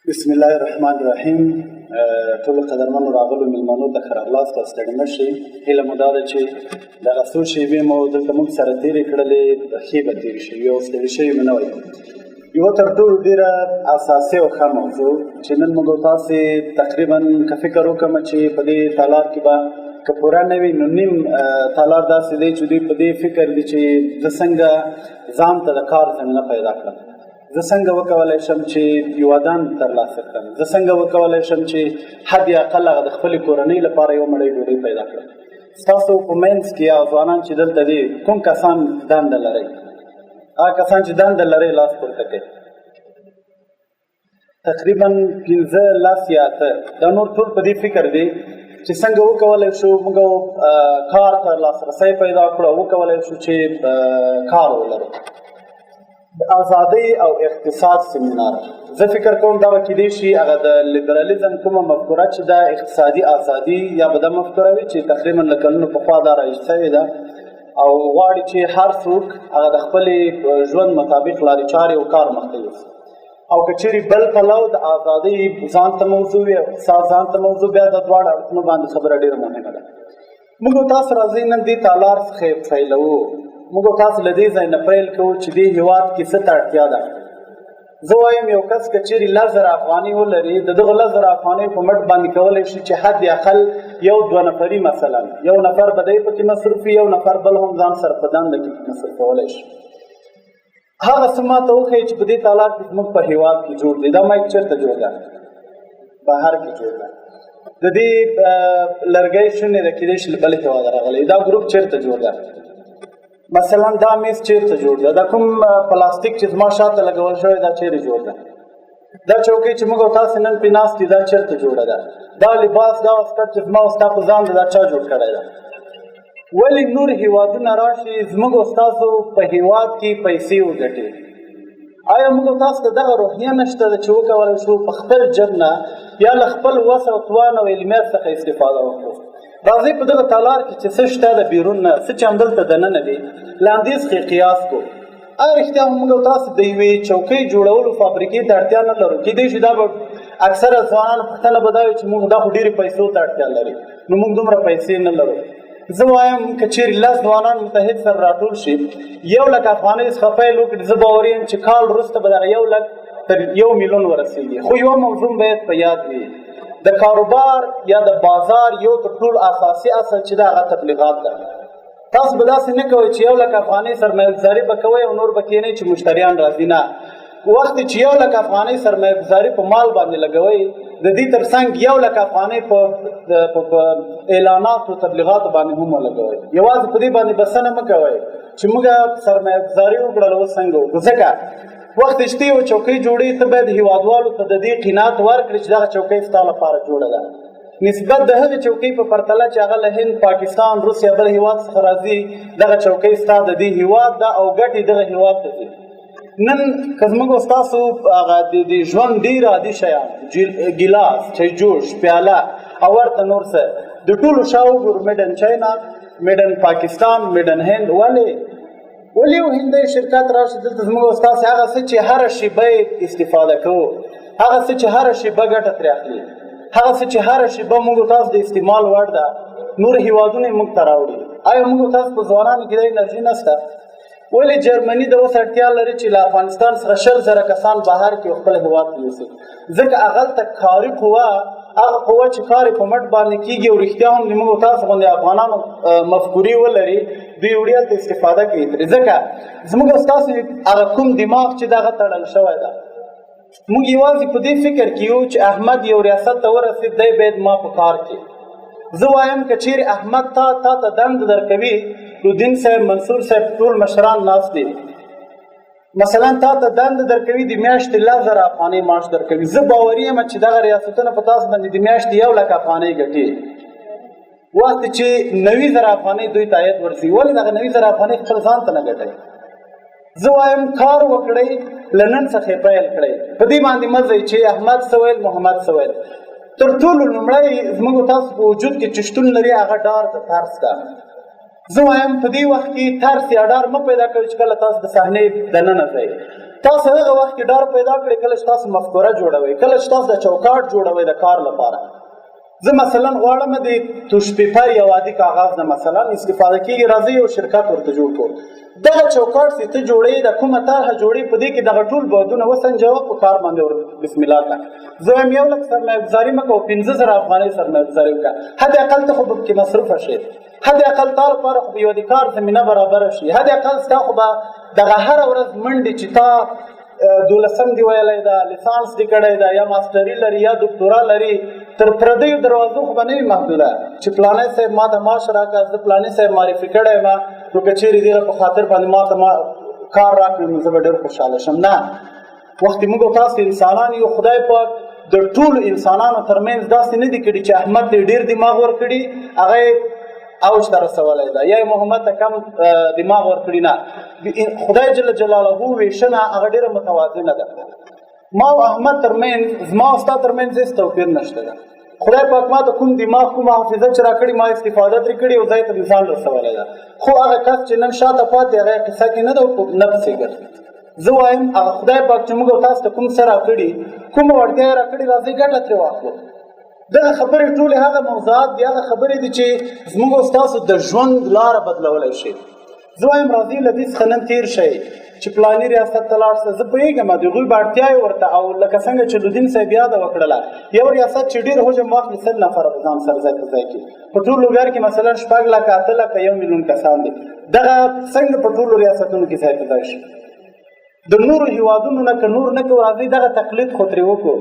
بسم الله الرحمن الرحیم. ټول قدرمنو راغلو مېلمنو ته ښه راغلاست او ستړي نه شئ. هیله مو دا ده چې دغه څو شېبې مو دلته موږ سره تېرې کړلې ښې به تېرې شوي او ستړي شوي به نه وئ. یوه تر ټولو ډېره اساسي او ښه موضوع چې نن موږ تاسې تقریبا که فکر وکړم چې په دې تالار کې به که پوره نه وي نو نیم تالار داسې دی چې دوی په دې فکر دي چې زه څنګه ځان ته د کار زمینه پیدا کړم، زه څنګه وکولی شم چې یو ودان ترلاسه کړم، زه څنګه وکولی شم چې حد اقل هغه د خپلې کورنۍ لپاره یو مړۍ ډوډۍ پیدا کړم. ستاسو په منځ کې یا ځوانان چې دلته دي کوم کسان دنده لرئ؟ هغه کسان چې دنده لرئ لاس پورته کړئ. تقریبا 15 لاس یا 8 دا نور ټول په دې فکر دي چې څنګه وکولی شو موږ کار ته لاسرسی پیدا کړو او وکولی شو چې کار ولرو. د ازادۍ او اقتصاد سیمینار زه فکر کوم دا به کیدای شي هغه د لیبرالیزم کومه مفکوره چې د اقتصادي ازادي یا به دا مفکوره وي چې تقریبا له کلونو پخوا دا رایج شوې ده او غواړي چې هر څوک هغه د خپلې ژوند مطابق لارې چارې او کار مخته یوسي. او که چیرې بل پلو د ازادۍ ځان ته موضوع وي او اقتصاد ځان ته موضوع بیا د دواړو اړخونو باندې خبره ډېره مهمه ده. موږ تاسو راځئ نن دې تالار څخه پیلوو. موږ تاسو له دې ځای نه پیل کوو چې دې هېواد کې څه ته اړتیا ده. زه وایم یو کس که چیرې 10,000 افغانۍ ولري د دغه 10,000 افغانۍ په مټ باندې کولی شي چې حد اقل یو 2 نفري مثلا یو نفر به دی پکې مصروف وي، یو نفر بل هم ځان سره په دنده کې مصروفولی شي. هغه څه ماته وښیي چې په دې تالار کې زموږ په هېواد کې جوړ دی. دا مایک چېرته جوړ ده؟ بهر کې جوړ ده. د دې لرګی شونې ده کیدای شي له بل هېواده راغلی. دا ګروپ چېرته جوړ ده؟ مثلا دا میز چیرته جوړ ده؟ دا کوم پلاستیک چې زما شاته لګول شوی دا چیرې جوړ ده؟ دا چوکۍ چې موږ او تاسې نن پرې ناست دي دا چیرته جوړه ده؟ دا لباس دا واسکټ چې زما او ستا په ځان ده دا چا جوړ کړی ده؟ ولې نور هېوادونه راشي زموږ او ستاسو په هېواد کې پیسې وګټي؟ آیا موږ او تاسو ته دغه روحیه نشته ده چې وکولی شو په خپل جب نه یا له خپل وس او توان او علمیت څخه استفاده وکړو؟ راځئ په دغه تالار کې چې څه شته د بیرون نه څه چې همدلته دننه دي لاندې څخه قیاس کړو. آیا رښتیا موږ او تاسو د یوې چوکۍ جوړولو فابریکې ته اړتیا نه لرو؟ کیدای شي دا به اکثره ځوانان پوښتنه به دا وي چې موږ دا خو ډېرې پیسو ته اړتیا لري نو موږ دومره پیسې نه لرو. زه وایم که چیرې 10 ځوانان متحد سره راټول شي 1,00,000 افغانۍ څخه پیل وکړي زه باور یم چې کال وروسته به دغه 1,00,000 تر 1,000,000 ورسېږي. خو یوه موضوع باید په یاد وي، د کاروبار یا د بازار یو تر ټولو اساسي اصل چې دا هغه تبلیغات ده. تاسو به داسې نه کوئ چې 1,00,000 افغانۍ سرمایه‌ګذاري به کوئ او نور به کښېنئ چې مشتریان راځي. نه، وخت چې 1,00,000 افغانۍ سرمایه‌ګذاري په مال باندې لګوئ د دې تر څنګ 1,00,000 افغانۍ په اعلاناتو تبلیغاتو باندې هم ولګوئ. یوازې په دې باندې بسنه مه کوئ چې موږ سرمایه‌ګذاري وکړله اوس څنګه وکړو. ځکه وخت چې ته یوه چوکۍ جوړوي ته باید هېوادوالو ته د دې قناعت ورکړې چې دغه چوکۍ ستا لپاره جوړه ده نسبت د هغې چوکۍ په پرتله چې هغه له هند، پاکستان، روسیه بل هېواد څخه راځي. دغه چوکۍ ستا د دې هېواد ده او ګټې دغه هېواد ته ځي. نن که زموږ او ستاسو هغه د ژوند ډېر عادي شیان ګیلاس، چایجوش، پیاله او ورته نور څه د ټولو شا وګورو میډن چاینا، میډن پاکستان، میډن هند. ولې یو هندی شرکت راشي دلته زموږ او ستاسې هغه څه چې هره شیبه یې استفاده کوو، هغه څه چې هره شیبه ګټه ترې اخلي، هغه څه چې هره شیبه موږ او تاسو د استعمال وړ ده نور هېوادونه یې موږ ته راوړي. آیا موږ او تاسو په ځوانانو کې دا انرژي نشته؟ ولې جرمني د اوس اړتیا لري چې له افغانستان څخه 100,000 کسان بهر کې خپل هېواد ته یوسي؟ ځکه هغلته کاري قوه هغه قوه چې کار یې په مټ باندې کېږي او رښتیا هم زموږ او تاسو غوندې افغانانو مفکورې ولري دوی وړیا ته استفاده کوي ترې. ځکه زموږ او ستاسو هغه کوم دماغ چې دغه تړل شوی ده موږ یوازې په دې فکر کې یو چې احمد یو ریاست ته ورسېد دی باید ما په کار کې. زه وایم که چیرې احمد تا ته دنده درکوي نو دین صاحب، منصور صاحب ټول مشران ناست دي مثلا تا ته دنده درکوي د میاشتې 10,000 افغانۍ معاش درکوي. زه باوري یم چې دغه ریاستونه په تاسو باندې د میاشتې 1,00,000 افغانۍ ګټي وخت چې 90,000 افغانۍ دوی ته عاید ورسي. ولې دغه 90,000 افغانۍ خپل ځان ته نه ګټئ؟ زه وایم کار وکړئ، له نن څخه پیل کړئ. په دې باندې مه ځئ چې احمد څه ویل، محمد څه ویل. تر ټولو لومړی زموږ تاسو په وجود کې چې شتون لري هغه ډار د طرز ده. زه وایم په دې وخت کې ترس یا ډار مه پیدا کوئ چې کله تاسو د صحنې دننه ځئ. تاسو هغه وخت کې ډار پیدا کړئ کله چې تاسو مفکوره جوړوئ، کله چې تاسو د چوکاټ جوړوئ د کار لپاره. زه مثلا غواړم د توش پیپر یا عادي کاغذ نه مثلا استفاده کېږي، راځئ یو شرکت ورته جوړ کړو. دغه چوکاټ چې ته جوړوې د کومه طرحه جوړې په دې کې دغه ټول بعدونه وسنجوه، په کار باندې بسم الله کړه. زه وایم 1 لک سرمایه ګزاري مه کوه، 15,000 افغانۍ سرمایه ګزاري وکړه. حد اقل ته خو په کې مصروفه شې، حد اقل تا لپاره خو به یو د کار زمینه برابره شي، حد اقل ستا خو به دغه هره ورځ منډې چې تا 12 دی ویلی ده، لیسانس دی کړی ده، یا ماسټري لري یا دکتورا لري، تر پردیو دروازو خو به نه وي محدوده چې پلانی صاحب ما ته معاش راکړه، زه پلانی صاحب معرفي کړی یم، نو که چېرې دې په خاطر باندې ما ته کار راکړي نو زه به ډېر خوشحاله شم. نه، وخت موږ او تاسو انسانان یو، خدای پاک د ټولو انسانانو ترمنځ داسې نه دي کړي چې احمد ته ډېر دماغ ورکړي هغه اوج ته رسولی ده، یا محمد ته کم دماغ ورکړي. نه، خدای جل جلاله ویشنه هغه ډېره متوازنه ده. ما او احمد ترمنځ، زما او ستا ترمنځ هېڅ توپیر نشته ده. خدای پاک ما ته کوم دماغ کومه حافظه چې راکړي ما استفاده ترې کړې او ځای ته مې ځان رسولی ده. خو هغه کس چې نن شاته پاتې هغه قصه کې نه ده او نه پسې ګرځي. زه وایم هغه خدای پاک چې موږ او تاسو ته کوم څه راکړي، کومه وړتیا یې راکړې، راځئ ګټه ترې واخلو. دغه خبرې ټولې هغه موضوعات دي، هغه خبرې دي چې زموږ او ستاسو د ژوند لاره بدلولی شي. زه وایم راځئ له دې څخه نن تېر شئ چې پلاني ریاست ته لاړ شه. زه پوهېږم د هغوی به اړتیا یې ورته، او لکه څنګه چې لودین صاحب یاده وکړله، یو ریاست چې ډېر حجم واخلي 100 نفره به ځان سره ځای په ځای کړي. په ټول لوګر کې مثلا 6 لکه 8 لکه 1 میلیون کسان دي. دغه څنګه په ټولو ریاستونو کې ځای په ځای شي؟ د نورو هیوادونو نه که نور نه کوو، راځئ دغه تقلید خو ترې وکړو.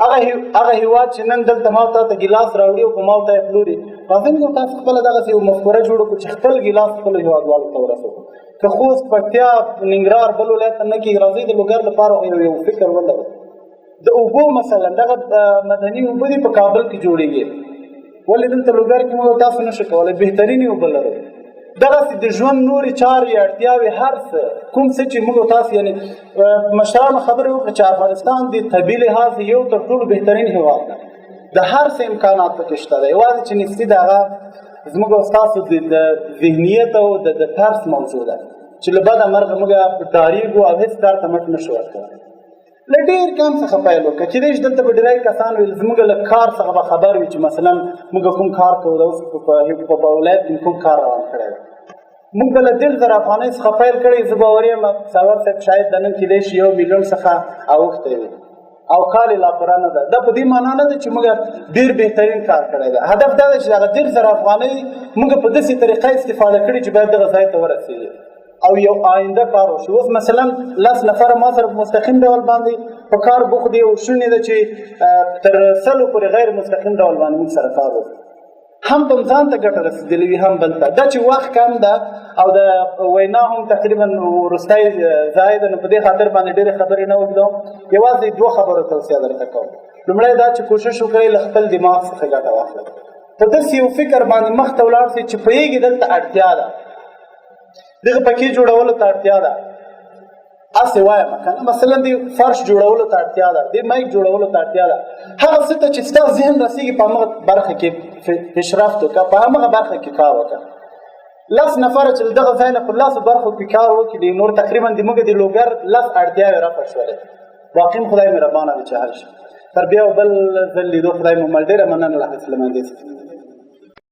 هغه هیواد چې نن دلته ما تا ته ګیلاس راوړي او په ما ته یې پلوري، راځئ موږ تاسو خپله دغسې یو مفکوره جوړه کړو چې خپل ګیلاس خپلو هیوادوالو ته ورسوو. که خوست، پکتیا، ننګرهار بل ولایت ته نه کېږي، راځئ د لوګر لپاره یو فکر ولرو. د اوبو مثلا دغه مدني اوبه دي په کابل کې جوړېږي، ولې دلته لوګر کې موږ تاسو نشو کولی بهترینې اوبه لرو؟ دغسې د ژوند نورې چارې اړتیاوې هر څه کوم څه چې موږ تاسو یعنې مشرانو خبرې وکړه چې افغانستان د طبي لحاظ یو تر ټولو بهترین هېواد ده، د هر څه امکانات پکې شته ده، یوازې چې نسبي د هغه زموږ او ستاسو د ذهنیت او د طرز موضوع ده چې له بده مرغه موږ ډارېږو او هېڅ کار ته مټ نشو ورکولی. له ډېر کم څخه پیل وکړه، کېدای شي دلته به ډېری کسان ویل زموږ له کار څخه به خبر وي چې مثلا موږ کوم کار کوو، اوس په ولایت کې کوم کار روان کړی دی. موږ به له 10,000 افغانۍ څخه پیل کړی، زه باور یم سرور صاحب شاید د نن کېدای شي 1 میلیون څخه اوښتی وي او کال یې لا پوره نه ده. دا په دې معنا نه ده چې موږ ډېر بهترین کار کړی ده. هدف دا ده چې هغه 10,000 افغانۍ موږ په داسې طریقه استفاده کړي چې باید دغه ځای ته ورسېږي او یو آینده کار وشي. اوس مثلا 10 نفره ما سره په مستقیم ډول باندې په کار بوخت دي او شونې ده چې تر 100 پورې غیر مستقیم ډول باندې موږ سره کار وکړو، هم به ځان ته ګټه رسېدلې وي هم بل ته. دا چې وخت کم ده او د وینا هم تقریبا وروستی ځای ده، نو په دې خاطر باندې ډېرې خبرې نه اوږدوم، یوازې 2 خبرو توصیه درته کوم. لومړی دا چې کوشش وکړئ له خپل دماغ څخه ګټه واخلئ، په داسې یو فکر باندې مخ ته ولاړ شئ چې پوهېږي دلته اړتیا ده، دغه پکې جوړولو ته اړتیا ده. هسې وایم که نه مثلا د فرش جوړولو ته اړتیا ده، د مایک جوړولو ته اړتیا ده، هغه څه ته چې ستا ذهن رسېږي په همغه برخه کې پیشرفت وکړه، په همغه برخه کې کار وکړه. 10 نفره چې دغه ځای نه په 10 برخو کې کار وکړي، نور تقریبا د موږ د لوګر 10 اړتیاوې رفع شولې. واقعا خدای مهربانه دی چې حل شي. تر بیا او بل ځل لیدو خدای مو مل ډېره مننه له حضرت سلیمان دې